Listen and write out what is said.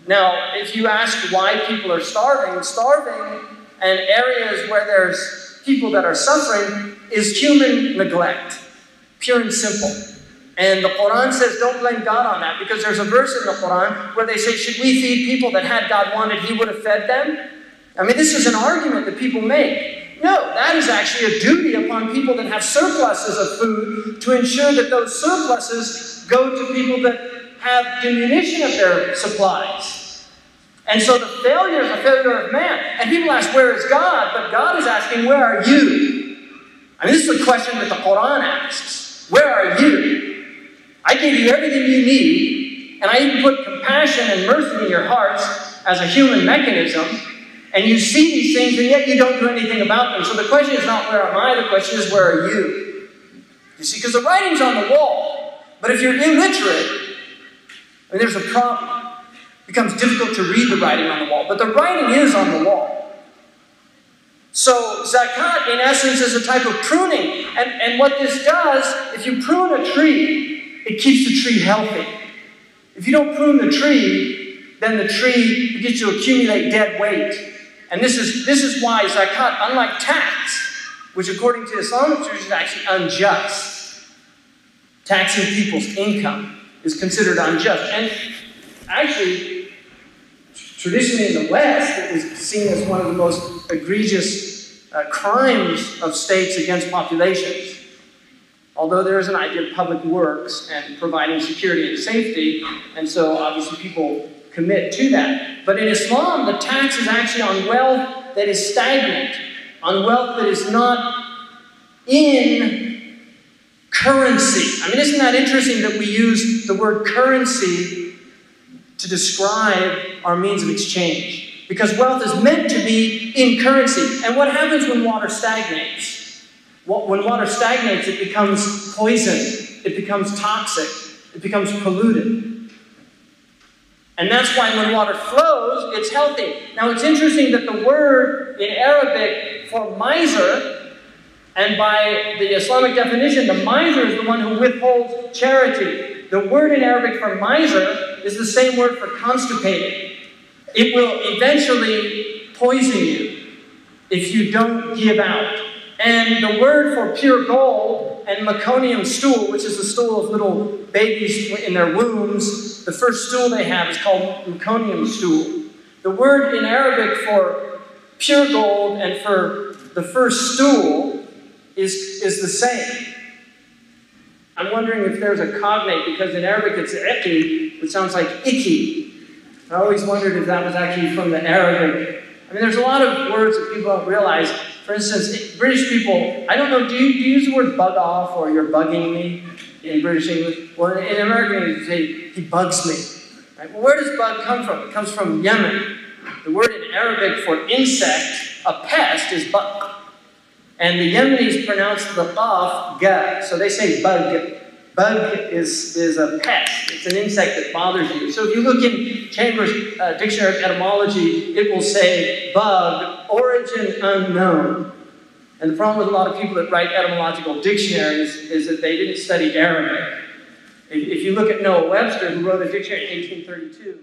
Now, if you ask why people are starving and areas where there's people that are suffering is human neglect, pure and simple. And the Quran says don't blame God on that, because there's a verse in the Quran where they say, should we feed people that had God wanted, He would have fed them? I mean, this is an argument that people make. No, that is actually a duty upon people that have surpluses of food to ensure that those surpluses go to people that have diminution of their supplies. And so the failure is a failure of man. And people ask, where is God? But God is asking, where are you? I mean, this is the question that the Quran asks. Where are you? I gave you everything you need, and I even put compassion and mercy in your hearts as a human mechanism, and you see these things, and yet you don't do anything about them. So the question is not where am I, the question is where are you? You see, because the writing's on the wall, but if you're illiterate, I mean, there's a problem. It becomes difficult to read the writing on the wall, but the writing is on the wall. So zakat, in essence, is a type of pruning, and what this does, if you prune a tree, it keeps the tree healthy. If you don't prune the tree, then the tree begins to accumulate dead weight. And this is why zakat, unlike tax, which according to Islamic tradition is actually unjust, taxing people's income is considered unjust. And actually, traditionally in the West, it was seen as one of the most egregious crimes of states against populations. Although there is an idea of public works and providing security and safety, and so obviously people commit to that. But in Islam, the tax is actually on wealth that is stagnant, on wealth that is not in currency. I mean, isn't that interesting that we use the word currency to describe our means of exchange? Because wealth is meant to be in currency. And what happens when water stagnates? When water stagnates, it becomes poison, it becomes toxic, it becomes polluted. And that's why when water flows, it's healthy. Now it's interesting that the word in Arabic for miser, and by the Islamic definition, the miser is the one who withholds charity. The word in Arabic for miser is the same word for constipated. It will eventually poison you if you don't give out. And the word for pure gold and meconium stool, which is the stool of little babies in their wombs, the first stool they have is called meconium stool. The word in Arabic for pure gold and for the first stool is the same. I'm wondering if there's a cognate, because in Arabic it's iqi, which sounds like icky. I always wondered if that was actually from the Arabic. I mean, there's a lot of words that people don't realize. For instance, British people, I don't know, do you use the word bug off or you're bugging me in British English? Well, in American, you say, he bugs me. Right? Well, where does bug come from? It comes from Yemen. The word in Arabic for insect, a pest, is bug. And the Yemenis pronounce the qaf ga, so they say bug. Bug is a pest. It's an insect that bothers you. So if you look in Chambers' Dictionary of Etymology, it will say bug, origin unknown. And the problem with a lot of people that write etymological dictionaries is that they didn't study Arabic. If you look at Noah Webster, who wrote a dictionary in 1832,